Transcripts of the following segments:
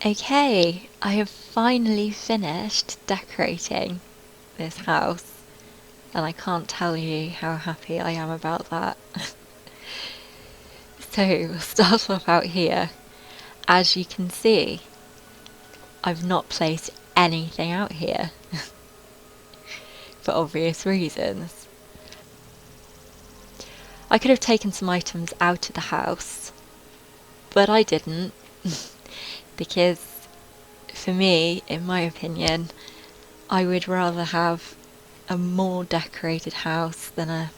Okay, I have finally finished decorating this house, and I can't tell you how happy I am about that. So, we'll start off out here. As you can see, I've not placed anything out here for obvious reasons. I could have taken some items out of the house, but I didn't, because for me, in my opinion, I would rather have a more decorated house than a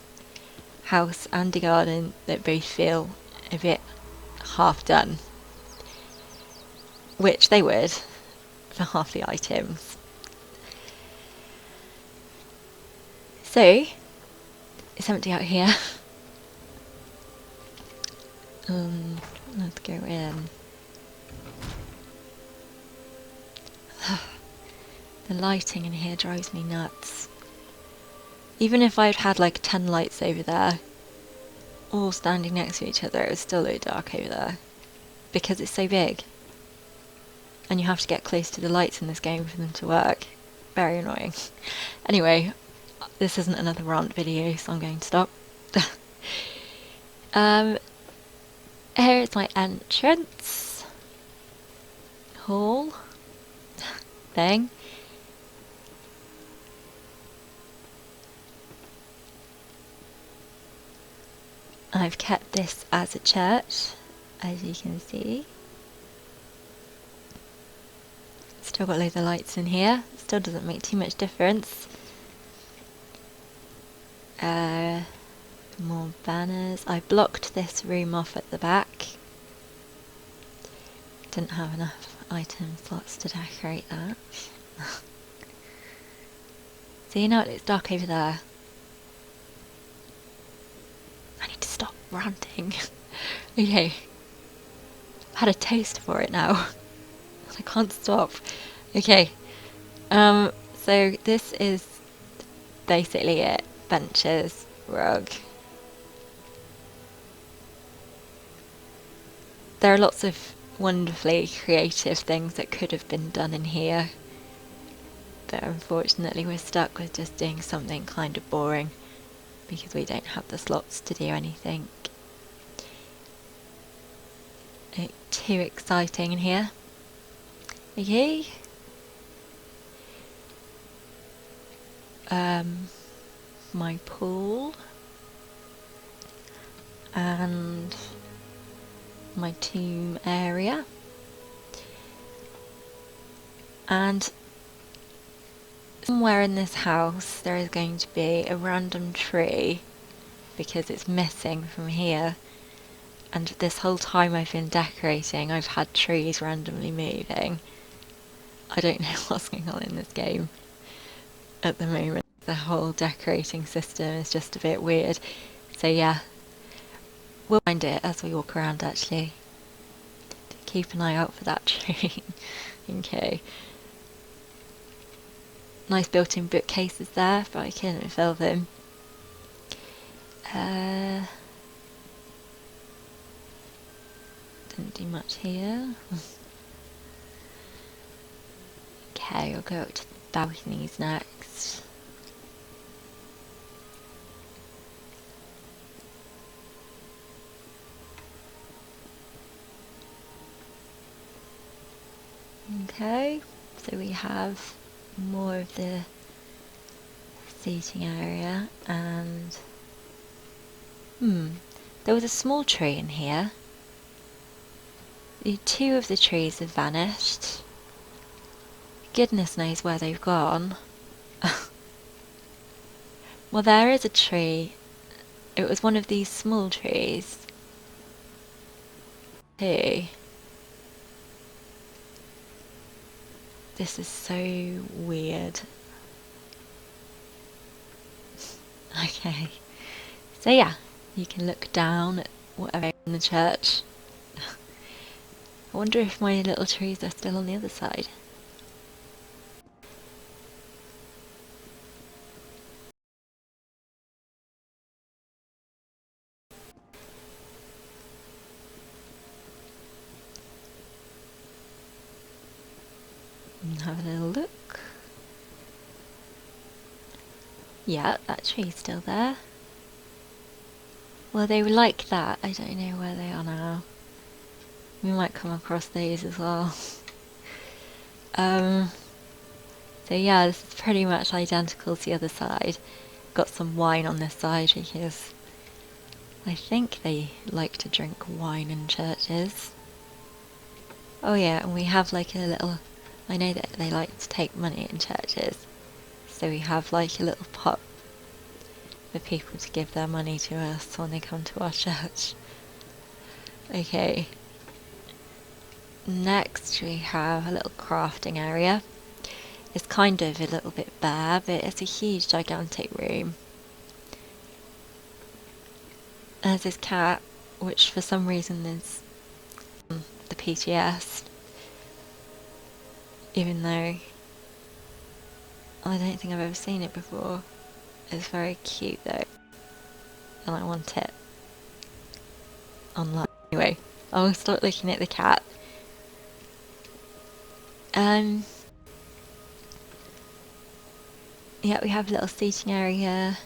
house and a garden that both feel a bit half done, which they would for half the items. So, it's empty out here. Let's go in. The lighting in here drives me nuts. Even if I'd had like 10 lights over there, all standing next to each other, it would still look dark over there. Because it's so big. And you have to get close to the lights in this game for them to work. Very annoying. Anyway, this isn't another rant video, so I'm going to stop. Here is my entrance hall thing. I've kept this as a church, as you can see. Still got loads of lights in here. Still doesn't make too much difference. More banners. I blocked this room off at the back. Didn't have enough item slots to decorate that. See, now it's dark over there. I need to stop ranting. Okay. I've had a taste for it now. I can't stop. Okay. So this is basically it. Benches, rug. There are lots of wonderfully creative things that could have been done in here, but unfortunately we're stuck with just doing something kind of boring because we don't have the slots to do anything too exciting in here. Okay. My pool and my tomb area, and somewhere in this house there is going to be a random tree because it's missing from here, and this whole time I've been decorating I've had trees randomly moving. I don't know what's going on in this game at the moment. The whole decorating system is just a bit weird, so yeah, we'll find it as we walk around actually. Keep an eye out for that tree. Okay. Nice built-in bookcases there, but I couldn't fill them. Didn't do much here. Okay, we'll go up to the balconies next. Okay, so we have more of the seating area, and there was a small tree in here. Two of the trees have vanished. Goodness knows where they've gone. Well, there is a tree. It was one of these small trees. Too. This is so weird. Okay. So yeah, you can look down at whatever in the church. I wonder if my little trees are still on the other side. Have a little look. Yeah, that tree's still there. Well, they were like that. I don't know where they are now. We might come across these as well. So yeah, this is pretty much identical to the other side. Got some wine on this side because I think they like to drink wine in churches. Oh yeah, and we have like a little... I know that they like to take money in churches. So we have like a little pot for people to give their money to us when they come to our church. Okay. Next we have a little crafting area. It's kind of a little bit bare, but it's a huge, gigantic room. There's this cat, which for some reason is the PTS, even though I don't think I've ever seen it before. It's very cute though, and I want it online. Anyway, I'll start looking at the cat. Yeah, we have a little seating area.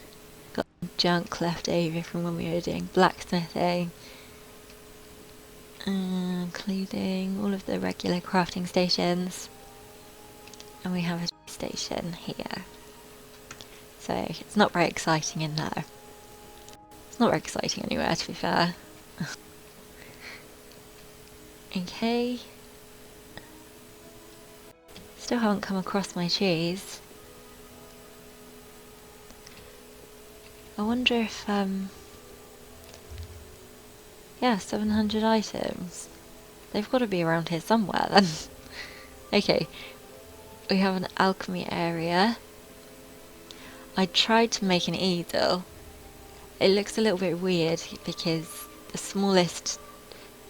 Got some junk left over from when we were doing blacksmithing. Including all of the regular crafting stations. And we have a station here. So it's not very exciting in there. It's not very exciting anywhere, to be fair. Okay. Still haven't come across my cheese. I wonder if, yeah, 700 items. They've got to be around here somewhere then. Okay. We have an alchemy area. I tried to make an easel. It looks a little bit weird because the smallest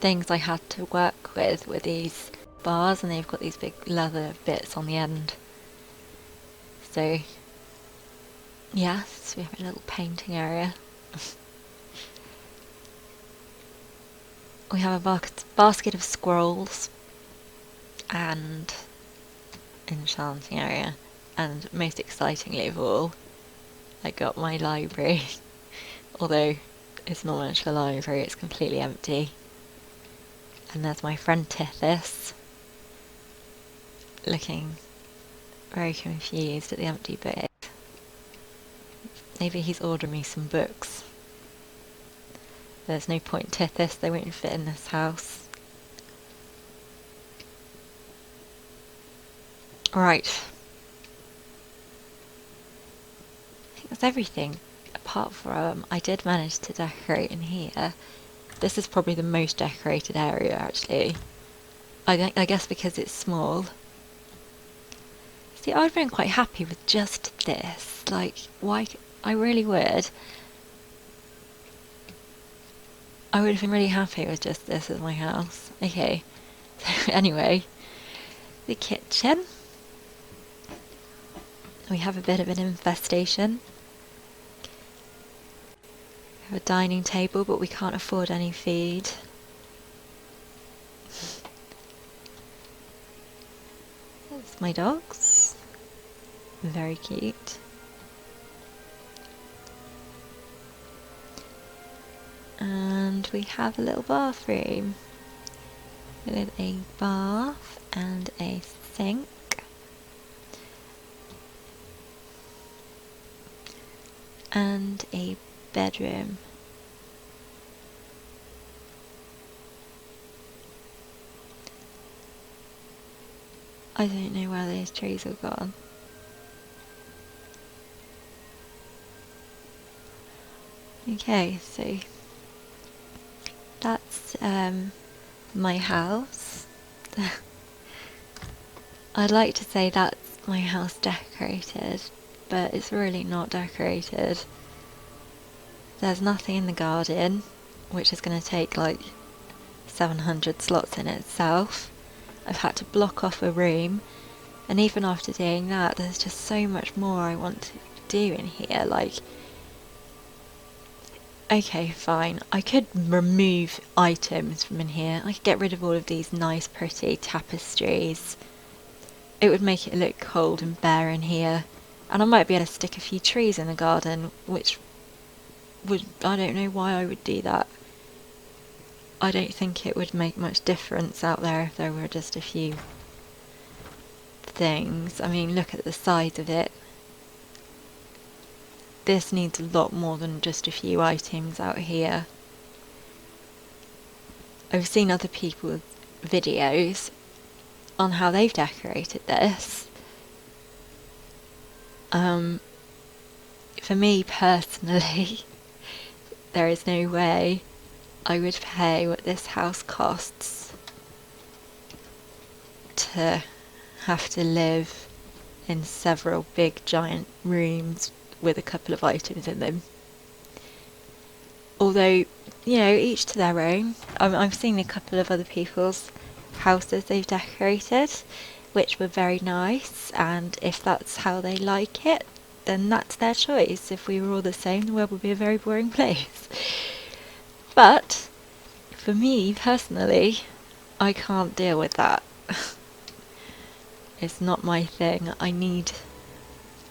things I had to work with were these bars, and they've got these big leather bits on the end. So, yes, we have a little painting area. We have a basket of scrolls and enchanting area, and most excitingly of all, I got my library. Although it's not much of a library, it's completely empty. And there's my friend Tithys, looking very confused at the empty bit. Maybe he's ordering me some books. There's no point, Tithys, they won't fit in this house. Right. I think that's everything. Apart from, I did manage to decorate in here. This is probably the most decorated area, actually. I guess because it's small. See, I'd been quite happy with just this. Like, why? I really would. I would have been really happy with just this as my house. Okay. So anyway, the kitchen. We have a bit of an infestation. We have a dining table, but we can't afford any food. There's my dogs. Very cute. And we have a little bathroom with a bath and a sink. And a bedroom. I don't know where those trees have gone. Okay, so that's my house. I'd like to say that's my house decorated, but it's really not decorated. There's nothing in the garden, which is going to take like 700 slots in itself. I've had to block off a room, and even after doing that, there's just so much more I want to do in here. Like, okay, fine, I could remove items from in here. I could get rid of all of these nice pretty tapestries it would make it look cold and bare in here. And I might be able to stick a few trees in the garden, which would, I don't know why I would do that. I don't think it would make much difference out there if there were just a few things. I mean, look at the size of it. This needs a lot more than just a few items out here. I've seen other people's videos on how they've decorated this. For me personally, there is no way I would pay what this house costs to have to live in several big giant rooms with a couple of items in them. Although, you know, each to their own. I've seen a couple of other people's houses they've decorated, which were very nice, and if that's how they like it, then that's their choice. If we were all the same, the world would be a very boring place. But, for me personally, I can't deal with that. It's not my thing.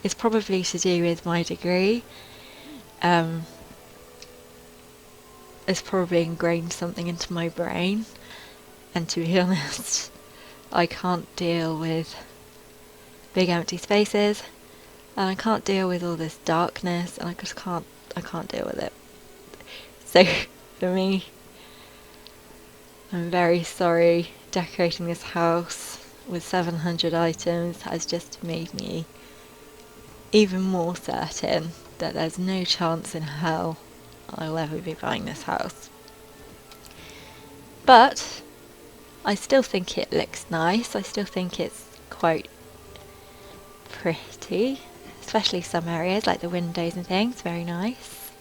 It's probably to do with my degree. It's probably ingrained something into my brain, and to be honest, I can't deal with big empty spaces, and I can't deal with all this darkness, and I can't deal with it. So, for me, I'm very sorry, decorating this house with 700 items has just made me even more certain that there's no chance in hell I'll ever be buying this house. But I still think it looks nice. I still think it's quite pretty, especially some areas like the windows and things, very nice.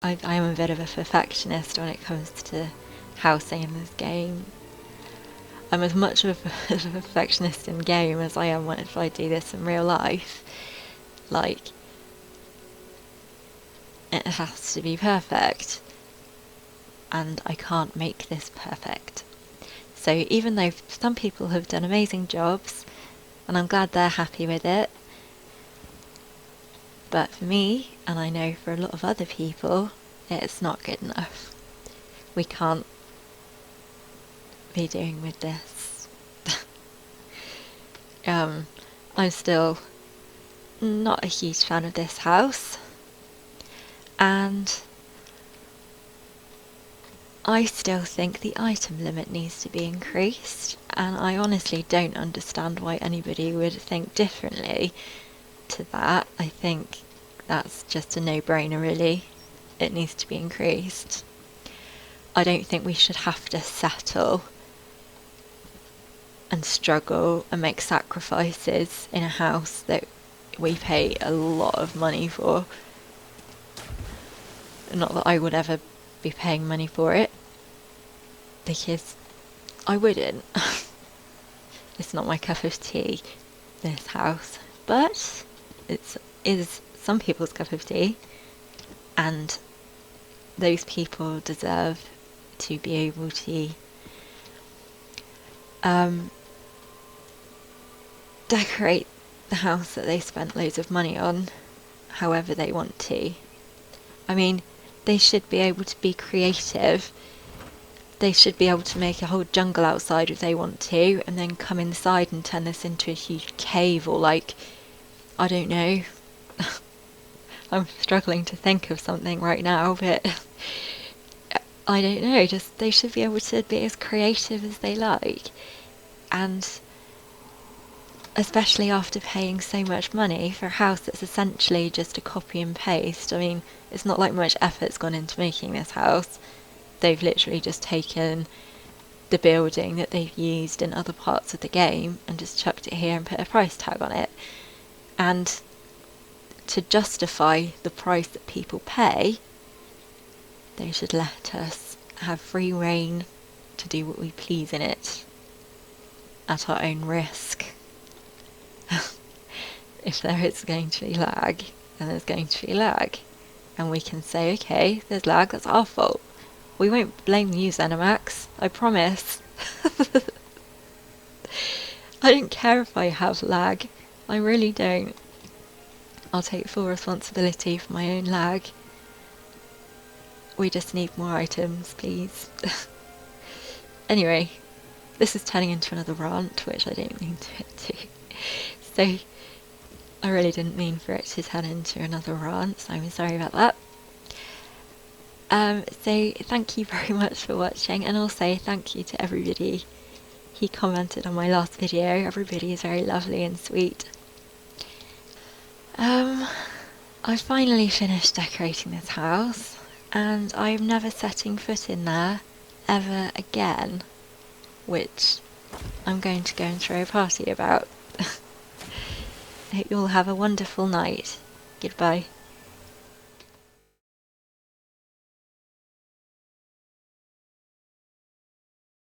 I am a bit of a perfectionist when it comes to housing in this game. I'm as much of a perfectionist in game as I am if I do this in real life. Like, it has to be perfect, and I can't make this perfect. So even though some people have done amazing jobs, and I'm glad they're happy with it, but for me, and I know for a lot of other people, it's not good enough. We can't be doing with this. I'm still not a huge fan of this house, and I still think the item limit needs to be increased, and I honestly don't understand why anybody would think differently to that. I think that's just a no-brainer, really. It needs to be increased. I don't think we should have to settle and struggle and make sacrifices in a house that we pay a lot of money for. Not that I would ever be paying money for it, because I wouldn't. It's not my cup of tea, this house, but it is some people's cup of tea, and those people deserve to be able to decorate the house that they spent loads of money on however they want to. I mean, they should be able to be creative. They should be able to make a whole jungle outside if they want to, and then come inside and turn this into a huge cave, or like, I don't know. I'm struggling to think of something right now, but I don't know, just they should be able to be as creative as they like. And especially after paying so much money for a house that's essentially just a copy and paste. I mean, it's not like much effort's gone into making this house. They've literally just taken the building that they've used in other parts of the game and just chucked it here and put a price tag on it. And to justify the price that people pay, they should let us have free reign to do what we please in it at our own risk. If there is going to be lag, then there's going to be lag. And we can say, okay, there's lag, that's our fault. We won't blame you, ZeniMax, I promise. I don't care if I have lag. I really don't. I'll take full responsibility for my own lag. We just need more items, please. Anyway, this is turning into another rant, which I don't mean to. So, I really didn't mean for it to turn into another rant, so I'm sorry about that. So thank you very much for watching, and also thank you to everybody who commented on my last video. Everybody is very lovely and sweet. I finally finished decorating this house, and I'm never setting foot in there ever again, which I'm going to go and throw a party about. I hope you all have a wonderful night. Goodbye.